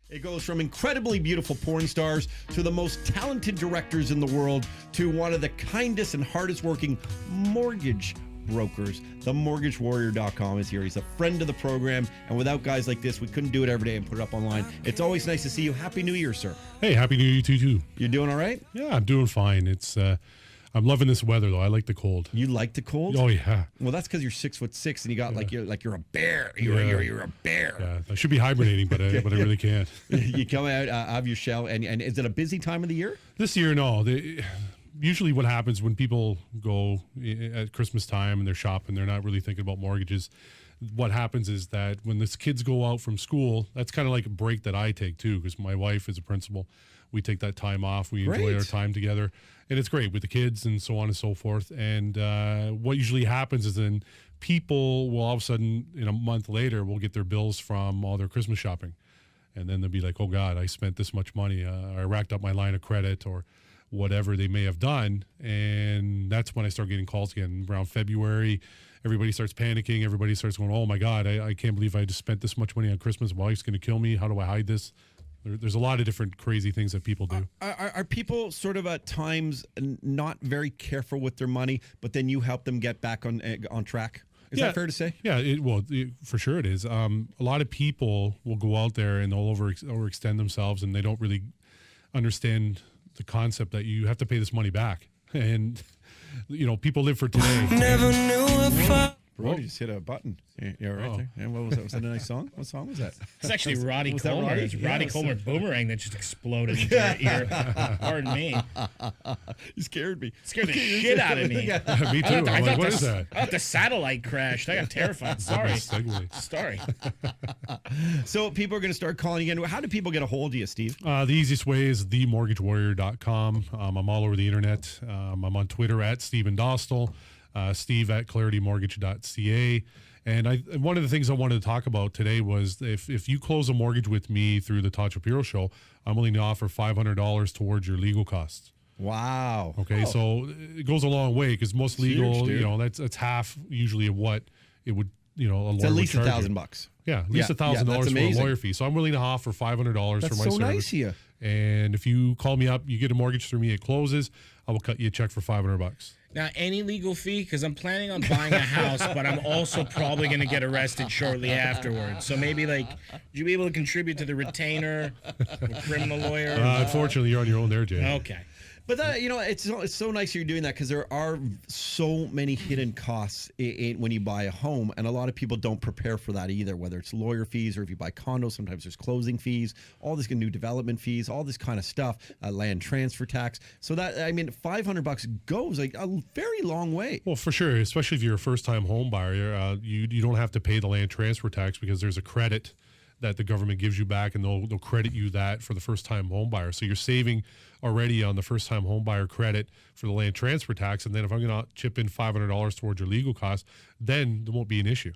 It goes from incredibly beautiful porn stars to the most talented directors in the world to one of the kindest and hardest working mortgage brokers. TheMortgageWarrior.com is here. He's a friend of the program. And without guys like this, we couldn't do it every day and put it up online. It's always nice to see you. Happy New Year, sir. Hey, Happy New Year to you too. You doing all right? Yeah, I'm doing fine. I'm loving this weather though. I like the cold. You like the cold? Oh yeah. Well, that's because you're 6'6" and you got like you're a bear. You're a bear. Yeah, I should be hibernating, but I really can't. You come out of your shell, and is it a busy time of the year? This year, no. Usually, what happens when people go at Christmas time and they're shopping, they're not really thinking about mortgages. What happens is that when the kids go out from school, that's kind of like a break that I take too, because my wife is a principal. We take that time off. We enjoy our time together, and it's great with the kids and so on and so forth. And what usually happens is then people will all of a sudden, a month later, will get their bills from all their Christmas shopping, and then they'll be like, "Oh God, I spent this much money. I racked up my line of credit or whatever they may have done." And that's when I start getting calls again around February. Everybody starts panicking. Everybody starts going, "Oh my God, I can't believe I just spent this much money on Christmas. My wife's going to kill me. How do I hide this?" There's a lot of different crazy things that people do. Are people sort of at times not very careful with their money, but then you help them get back on track? Is that fair to say? Yeah, for sure it is. A lot of people will go out there and they'll overextend themselves, and they don't really understand the concept that you have to pay this money back. And people live for today. Never knew if I... Bro, you just hit a button. Yeah, right there. And what was that? Was that a nice song? What song was that? It's actually Roddy Comer. Roddy? It's Roddy Comer Boomerang that just exploded into your ear. Pardon me. You scared me. Scared the shit out of me. Me too. I'm like, what is that? I thought the satellite crashed. I got terrified. Sorry. Sorry. So people are going to start calling again. How do people get a hold of you, Steve? The easiest way is themortgagewarrior.com. I'm all over the internet. I'm on Twitter at Stephen Dostal. Steve at claritymortgage.ca. And one of the things I wanted to talk about today was if you close a mortgage with me through the Todd Shapiro show, I'm willing to offer $500 towards your legal costs. Wow. Okay, so it goes a long way because most legal, that's half usually of what it would, a lawyer it's at least would charge $1,000. Yeah, at least $1,000 for a lawyer fee. So I'm willing to offer $500 for my service. Nice of you. And if you call me up, you get a mortgage through me, it closes, I will cut you a check for $500. Now, any legal fee? Because I'm planning on buying a house, but I'm also probably going to get arrested shortly afterwards. So maybe, would you be able to contribute to the retainer, the criminal lawyer? Unfortunately, you're on your own there, Jay. Okay. But that, it's so nice you're doing that because there are so many hidden costs when you buy a home, and a lot of people don't prepare for that either. Whether it's lawyer fees or if you buy condos, sometimes there's closing fees, all this new development fees, all this kind of stuff, land transfer tax. So that $500 goes a very long way. Well, for sure, especially if you're a first-time home buyer, you don't have to pay the land transfer tax because there's a credit that the government gives you back, and they'll credit you that for the first-time home buyer. So you're saving already on the first-time home buyer credit for the land transfer tax, and then if I'm going to chip in $500 towards your legal costs, then there won't be an issue.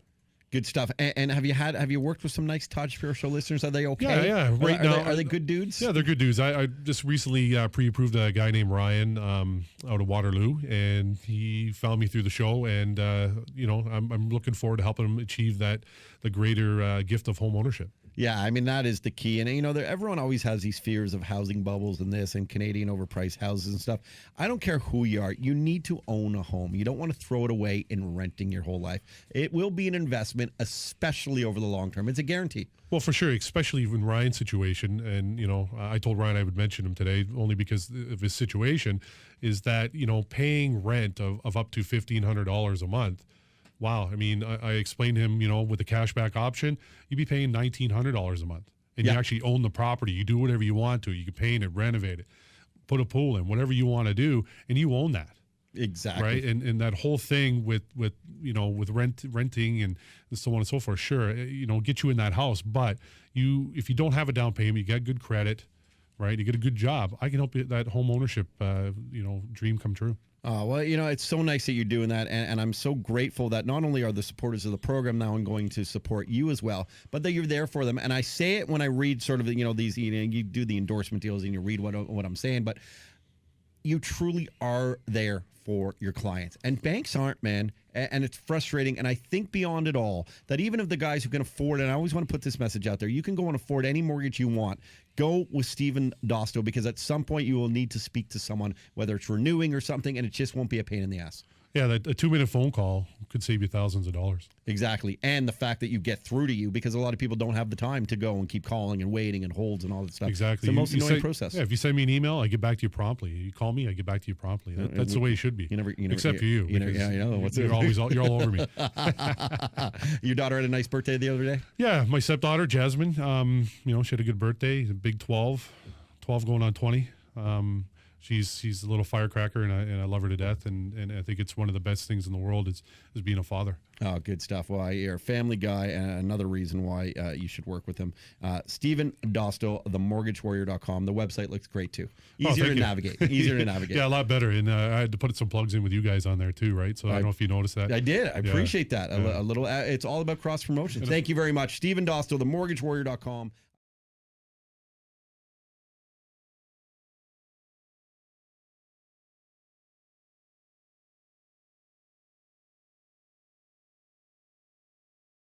Good stuff. And have you worked with some nice Todd Shapiro show listeners? Are they okay? Yeah. Right now, are they good dudes? Yeah, they're good dudes. I just recently pre-approved a guy named Ryan out of Waterloo, and he found me through the show, and I'm looking forward to helping him achieve the greater gift of home ownership. Yeah, that is the key. And, everyone always has these fears of housing bubbles and this and Canadian overpriced houses and stuff. I don't care who you are. You need to own a home. You don't want to throw it away in renting your whole life. It will be an investment, especially over the long term. It's a guarantee. Well, for sure, especially in Ryan's situation. And, I told Ryan I would mention him today only because of his situation is that, paying rent of up to $1,500 a month. Wow. I explained to him, with the cashback option, you'd be paying $1,900 a month. And you actually own the property. You do whatever you want to. You can paint it, renovate it, put a pool in, whatever you want to do, and you own that. Exactly. Right. And that whole thing with renting and so on and so forth, sure, get you in that house. But if you don't have a down payment, you got good credit, right? You get a good job. I can help you that home ownership, dream come true. Oh, well, it's so nice that you're doing that. And I'm so grateful that not only are the supporters of the program now and going to support you as well, but that you're there for them. And I say it when I read sort of, these, you do the endorsement deals and you read what I'm saying, but you truly are there for your clients. And banks aren't, man. and it's frustrating. And I think beyond it all, that even if the guys who can afford, and I always want to put this message out there, you can go and afford any mortgage you want. Go with Stephen Dostal, because at some point you will need to speak to someone, whether it's renewing or something, and it just won't be a pain in the ass. Yeah, a 2-minute phone call could save you thousands of dollars. Exactly. And the fact that you get through to you, because a lot of people don't have the time to go and keep calling and waiting and holds and all that stuff. Exactly. It's the most annoying process. Yeah, if you send me an email, I get back to you promptly. You call me, I get back to you promptly. That's the way it should be. Except for you. You're you're all over me. Your daughter had a nice birthday the other day? Yeah, my stepdaughter, Jasmine, she had a good birthday, a big 12 going on 20. She's a little firecracker, and I love her to death, and I think it's one of the best things in the world is being a father. Oh, good stuff. Well, you're a family guy, and another reason why you should work with him. Stephen Dostal, themortgagewarrior.com. The website looks great, too. Easier to navigate. Yeah, a lot better, and I had to put some plugs in with you guys on there, too, right? So I don't know if you noticed that. I did. I appreciate that. A little. It's all about cross-promotion. Thank you very much. Stephen Dostal, themortgagewarrior.com.